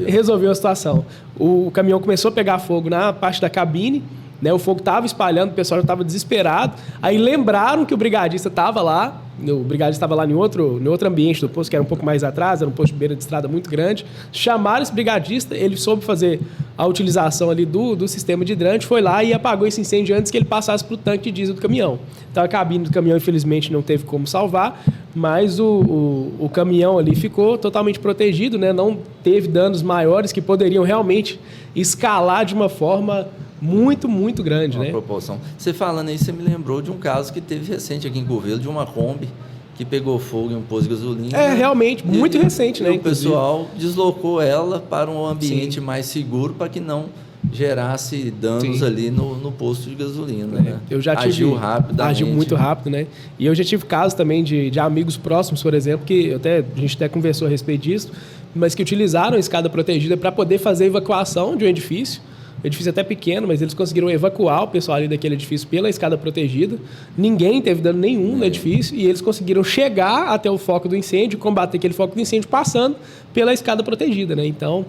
resolveu a situação. O caminhão começou a pegar fogo na parte da cabine, né, o fogo estava espalhando, o pessoal já estava desesperado. Aí lembraram que o brigadista estava lá. O brigadista estava lá em outro ambiente do posto, que era um pouco mais atrás, era um posto de beira de estrada muito grande. Chamaram esse brigadista, ele soube fazer a utilização ali do sistema de hidrante, foi lá e apagou esse incêndio antes que ele passasse para o tanque de diesel do caminhão. Então a cabine do caminhão, infelizmente, não teve como salvar, mas o caminhão ali ficou totalmente protegido, né? Não teve danos maiores que poderiam realmente escalar de uma forma muito, muito grande, né? Proporção. Você falando aí, você me lembrou de um caso que teve recente aqui em Curvelo, de uma Kombi que pegou fogo em um posto de gasolina. Realmente, muito recente, né? E o pessoal deslocou ela para um ambiente mais seguro para que não gerasse danos ali no posto de gasolina, né? Eu já tive, agiu rapidamente. Agiu muito rápido, né? E eu já tive casos também de amigos próximos, por exemplo, que a gente até conversou a respeito disso, mas que utilizaram a escada protegida para poder fazer a evacuação de um edifício. O edifício é até pequeno, mas eles conseguiram evacuar o pessoal ali daquele edifício pela escada protegida. Ninguém teve dano nenhum no edifício e eles conseguiram chegar até o foco do incêndio, combater aquele foco do incêndio passando pela escada protegida, né? Então,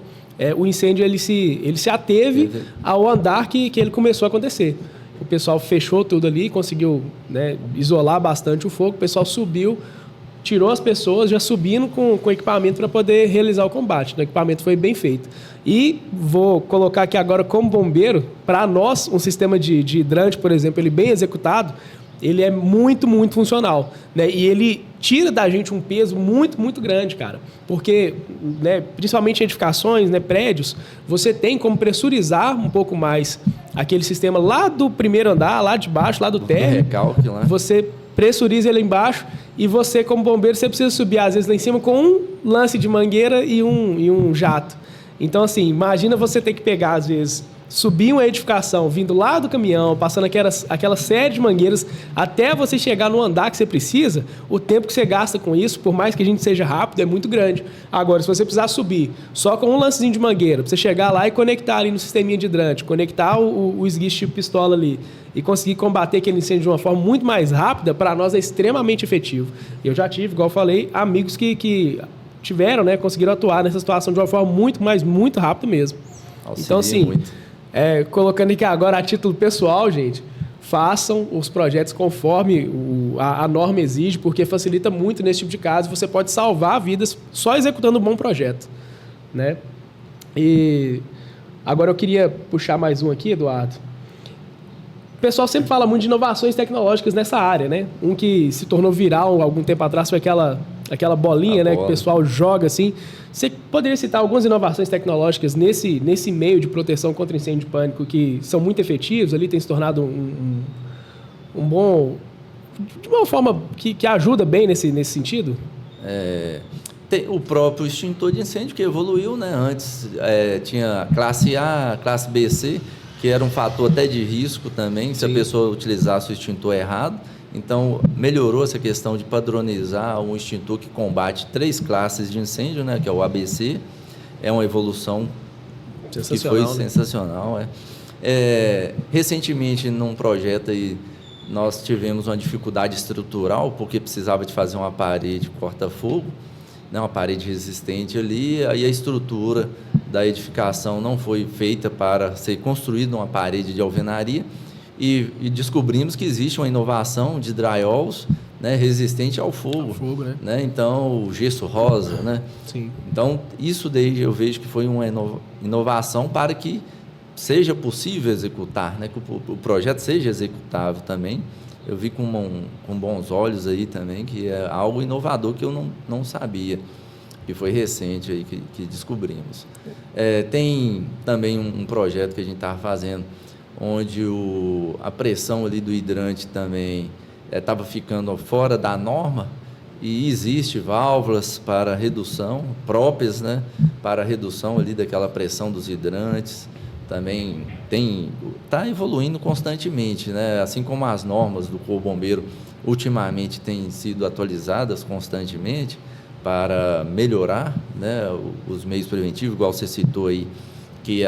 o incêndio ele se ateve ao andar que ele começou a acontecer. O pessoal fechou tudo ali, conseguiu, né, isolar bastante o fogo, o pessoal subiu, tirou as pessoas já subindo com equipamento para poder realizar o combate. O equipamento foi bem feito. E vou colocar aqui agora como bombeiro, para nós, um sistema de hidrante, por exemplo, ele bem executado, ele é muito, muito funcional, né? E ele tira da gente um peso muito, muito grande, cara. Porque, né, principalmente em edificações, né, prédios, você tem como pressurizar um pouco mais aquele sistema lá do primeiro andar, lá de baixo, lá do térreo. Recalque lá. Você pressuriza ele embaixo e você, como bombeiro, você precisa subir, às vezes, lá em cima com um lance de mangueira e um jato. Então, assim, imagina você ter que pegar, às vezes, subir uma edificação, vindo lá do caminhão, passando aquela série de mangueiras, até você chegar no andar que você precisa, o tempo que você gasta com isso, por mais que a gente seja rápido, é muito grande. Agora, se você precisar subir só com um lancezinho de mangueira, pra você chegar lá e conectar ali no sisteminha de hidrante, conectar o esguiche tipo pistola ali e conseguir combater aquele incêndio de uma forma muito mais rápida, para nós é extremamente efetivo. Eu já tive, igual eu falei, amigos que tiveram, né, conseguiram atuar nessa situação de uma forma muito, mas muito rápida mesmo. Auxilia então, assim, muito. Colocando aqui agora a título pessoal, gente, façam os projetos conforme a norma exige, porque facilita muito nesse tipo de caso. Você pode salvar vidas só executando um bom projeto, né? E agora eu queria puxar mais um aqui, Eduardo. O pessoal sempre fala muito de inovações tecnológicas nessa área, né? Um que se tornou viral algum tempo atrás foi aquela bolinha, né, que o pessoal joga assim. Você poderia citar algumas inovações tecnológicas nesse meio de proteção contra incêndio de pânico que são muito efetivos, ali tem se tornado um bom... de uma forma que ajuda bem nesse sentido? Tem o próprio extintor de incêndio que evoluiu, né? Antes tinha classe A, classe B, C, que era um fator até de risco também, se a pessoa utilizasse o extintor errado. Então, melhorou essa questão de padronizar um extintor que combate 3 classes de incêndio, né? Que é o ABC. É uma evolução que foi sensacional. Recentemente, num projeto aí, nós tivemos uma dificuldade estrutural, porque precisava de fazer uma parede corta-fogo, né, uma parede resistente ali, aí a estrutura da edificação não foi feita para ser construída uma parede de alvenaria, e descobrimos que existe uma inovação de drywalls, né, resistente ao fogo, né? Então, o gesso rosa, né? Sim. Então, isso daí eu vejo que foi uma inovação para que seja possível executar, né? Que o projeto seja executável também. Eu vi com bons olhos aí também, que é algo inovador que eu não sabia, que foi recente aí que descobrimos. Tem também um projeto que a gente estava fazendo, onde a pressão ali do hidrante também estava ficando fora da norma, e existe válvulas para redução, próprias, né? Para redução ali daquela pressão dos hidrantes. Também está evoluindo constantemente, né? Assim como as normas do Corpo Bombeiro ultimamente têm sido atualizadas constantemente para melhorar, né, os meios preventivos, igual você citou aí, que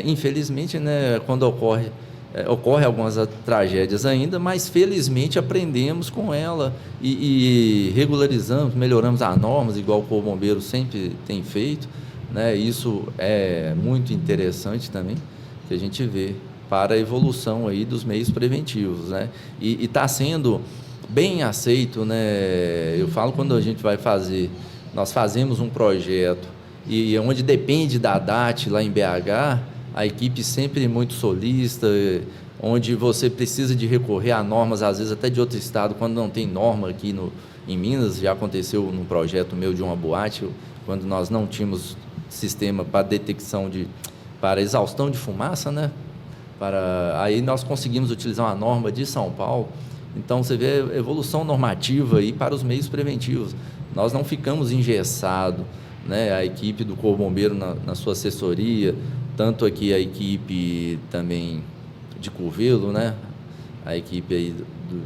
infelizmente, né, quando ocorre algumas tragédias ainda, mas felizmente aprendemos com ela e regularizamos, melhoramos as normas, igual o Corpo Bombeiro sempre tem feito. Né, isso é muito interessante também, que a gente vê para a evolução aí dos meios preventivos, né? E está sendo bem aceito, né? Eu falo, quando a gente nós fazemos um projeto e onde depende da DAT lá em BH, a equipe sempre muito solícita, onde você precisa de recorrer a normas, às vezes até de outro estado, quando não tem norma aqui em Minas. Já aconteceu num projeto meu de uma boate, quando nós não tínhamos sistema para detecção para exaustão de fumaça, né? Aí nós conseguimos utilizar uma norma de São Paulo. Então, você vê a evolução normativa aí para os meios preventivos. Nós não ficamos engessados, né? A equipe do Corpo Bombeiro na sua assessoria, tanto aqui a equipe também de Curvelo, né? A equipe aí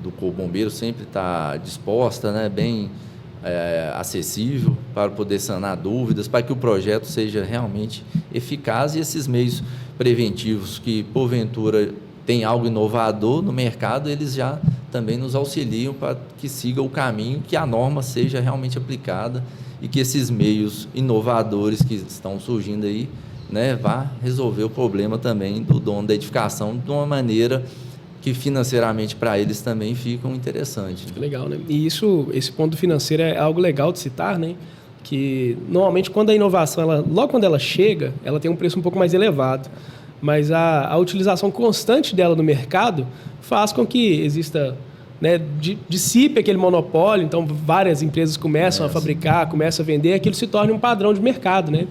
do Corpo Bombeiro sempre está disposta, né? Bem acessível para poder sanar dúvidas, para que o projeto seja realmente eficaz, e esses meios preventivos que, porventura, tem algo inovador no mercado, eles já também nos auxiliam para que siga o caminho, que a norma seja realmente aplicada e que esses meios inovadores que estão surgindo aí, né, vá resolver o problema também do dono da edificação de uma maneira que financeiramente para eles também ficam interessantes. Legal, né? E esse ponto financeiro é algo legal de citar, né? Que normalmente quando a inovação, logo quando ela chega, ela tem um preço um pouco mais elevado, mas a utilização constante dela no mercado faz com que exista, né, dissipe aquele monopólio. Então várias empresas começam a fabricar, começam a vender, aquilo se torna um padrão de mercado, né?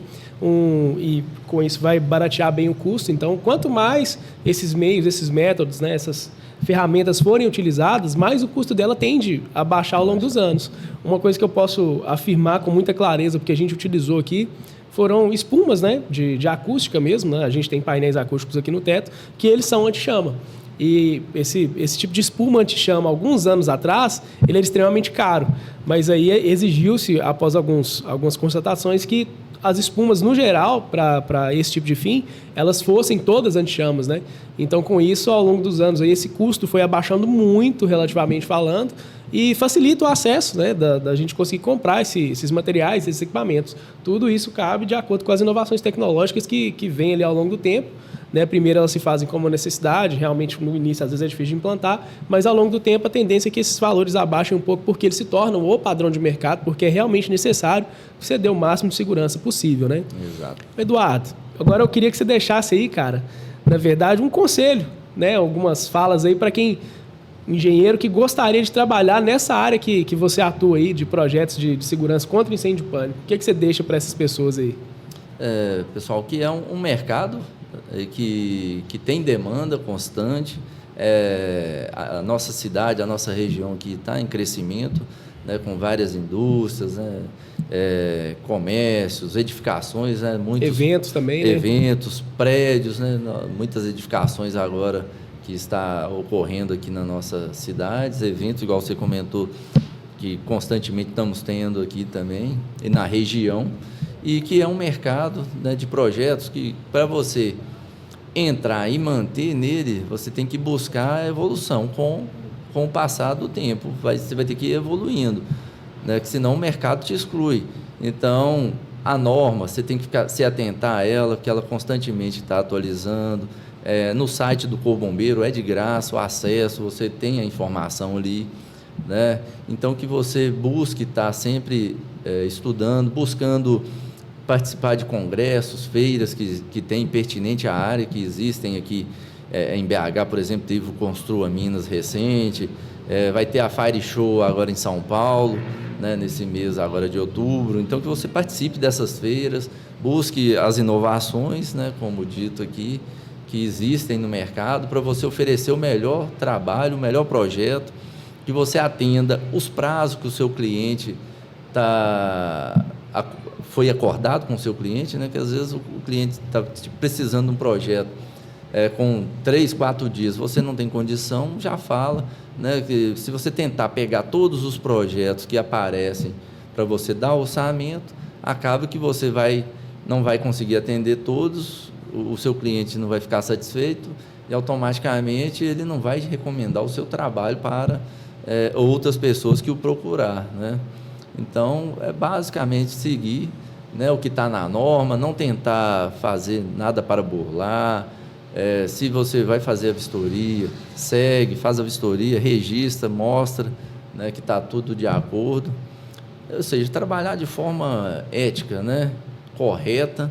E com isso vai baratear bem o custo. Então, quanto mais esses meios, esses métodos, né, essas ferramentas forem utilizadas, mais o custo dela tende a baixar ao longo dos anos. Uma coisa que eu posso afirmar com muita clareza, porque a gente utilizou aqui, foram espumas, né, de acústica mesmo, né? A gente tem painéis acústicos aqui no teto, que eles são anti-chama. E esse tipo de espuma anti-chama, alguns anos atrás, ele era extremamente caro. Mas aí exigiu-se, após algumas constatações, que as espumas, no geral, para esse tipo de fim, elas fossem todas anti-chamas, né? Então, com isso, ao longo dos anos, aí, esse custo foi abaixando muito, relativamente falando, e facilita o acesso, né, da gente conseguir comprar esses materiais, esses equipamentos. Tudo isso cabe de acordo com as inovações tecnológicas que vêm ali ao longo do tempo, né? Primeiro elas se fazem como necessidade, realmente no início às vezes é difícil de implantar, mas ao longo do tempo a tendência é que esses valores abaixem um pouco, porque eles se tornam o padrão de mercado, porque é realmente necessário você dê o máximo de segurança possível, né? Exato. Eduardo, agora eu queria que você deixasse aí, cara, na verdade, um conselho, né? Algumas falas aí para quem engenheiro que gostaria de trabalhar nessa área que você atua aí, de projetos de segurança contra incêndio e pânico? O que você deixa para essas pessoas aí? Pessoal, que é um mercado que tem demanda constante. A nossa cidade, a nossa região aqui está em crescimento, né, com várias indústrias, né, comércios, edificações, né, muitos eventos também, eventos, né? Prédios, né, muitas edificações agora que está ocorrendo aqui na nossa cidade, eventos, igual você comentou, que constantemente estamos tendo aqui também, e na região, e que é um mercado, né, de projetos que, para você entrar e manter nele, você tem que buscar a evolução com o passar do tempo. Você vai ter que ir evoluindo, né, que senão o mercado te exclui. Então, a norma, você tem que se atentar a ela, que ela constantemente está atualizando. No site do Corpo Bombeiro é de graça o acesso, você tem a informação ali, né? Então, que você busque estar sempre estudando, buscando participar de congressos, feiras que tem pertinente à área, que existem aqui em BH, por exemplo, teve o Construa Minas recente, vai ter a Fire Show agora em São Paulo, né, nesse mês agora de outubro. Então, que você participe dessas feiras, busque as inovações, né, como dito aqui, que existem no mercado, para você oferecer o melhor trabalho, o melhor projeto, que você atenda os prazos que o seu cliente foi acordado com o seu cliente, né? Que às vezes o cliente está precisando de um projeto com 3, 4 dias, você não tem condição, já fala, né? Que se você tentar pegar todos os projetos que aparecem para você dar orçamento, acaba que você não vai conseguir atender todos, o seu cliente não vai ficar satisfeito e automaticamente ele não vai recomendar o seu trabalho para outras pessoas que o procurar, né? Então, basicamente seguir, né, o que está na norma, não tentar fazer nada para burlar. Se você vai fazer a vistoria, faz a vistoria, registra, mostra, né, que está tudo de acordo. Ou seja, trabalhar de forma ética, né, correta,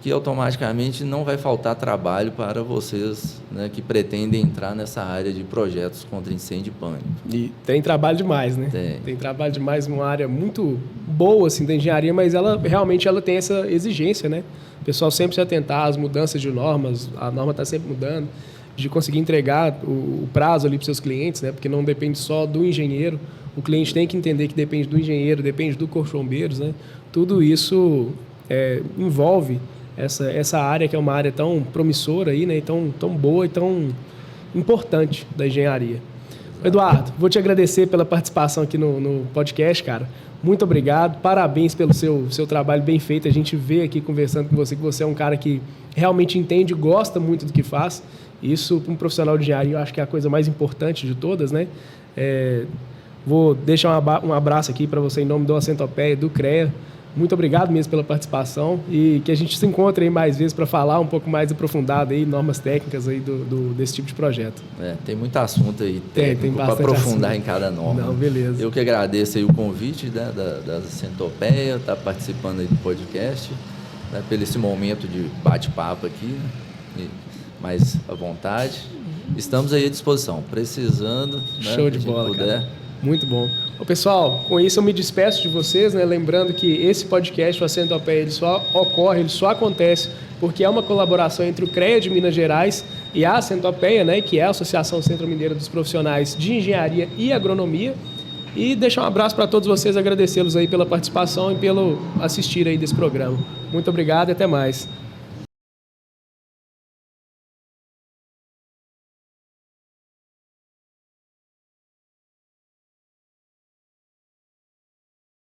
que automaticamente não vai faltar trabalho para vocês, né, que pretendem entrar nessa área de projetos contra incêndio e pânico. E tem trabalho demais, né? Tem trabalho demais, uma área muito boa assim, da engenharia, mas ela realmente tem essa exigência, né? O pessoal sempre se atentar às mudanças de normas, a norma está sempre mudando, de conseguir entregar o prazo ali para os seus clientes, né? Porque não depende só do engenheiro, o cliente tem que entender que depende do engenheiro, depende do Corpo de Bombeiros, né? Tudo isso envolve essa área que é uma área tão promissora aí, né? Tão boa e tão importante da engenharia. Eduardo, vou te agradecer pela participação aqui no podcast, cara. Muito obrigado, parabéns pelo seu trabalho bem feito. A gente vê aqui conversando com você que você é um cara que realmente entende e gosta muito do que faz. Isso, para um profissional de engenharia, eu acho que é a coisa mais importante de todas, né? Vou deixar um abraço aqui para você em nome do Centopeia, do CREA. Muito obrigado mesmo pela participação e que a gente se encontre aí mais vezes para falar um pouco mais aprofundado aí, normas técnicas aí desse tipo de projeto. Tem muito assunto aí técnico para aprofundar assunto em cada norma. Não, beleza. Eu que agradeço aí o convite, né, da Centopeia, estar participando aí do podcast, né, pelo esse momento de bate-papo aqui, né, mais à vontade. Estamos aí à disposição, precisando, né, show de bola, cara. Muito bom. Ô, pessoal, com isso eu me despeço de vocês, né? Lembrando que esse podcast, o Centopeia, ele só acontece porque é uma colaboração entre o CREA de Minas Gerais e a Centopeia, né? Que é a Associação Centro Mineira dos Profissionais de Engenharia e Agronomia. E deixar um abraço para todos vocês, agradecê-los aí pela participação e pelo assistir aí desse programa. Muito obrigado e até mais.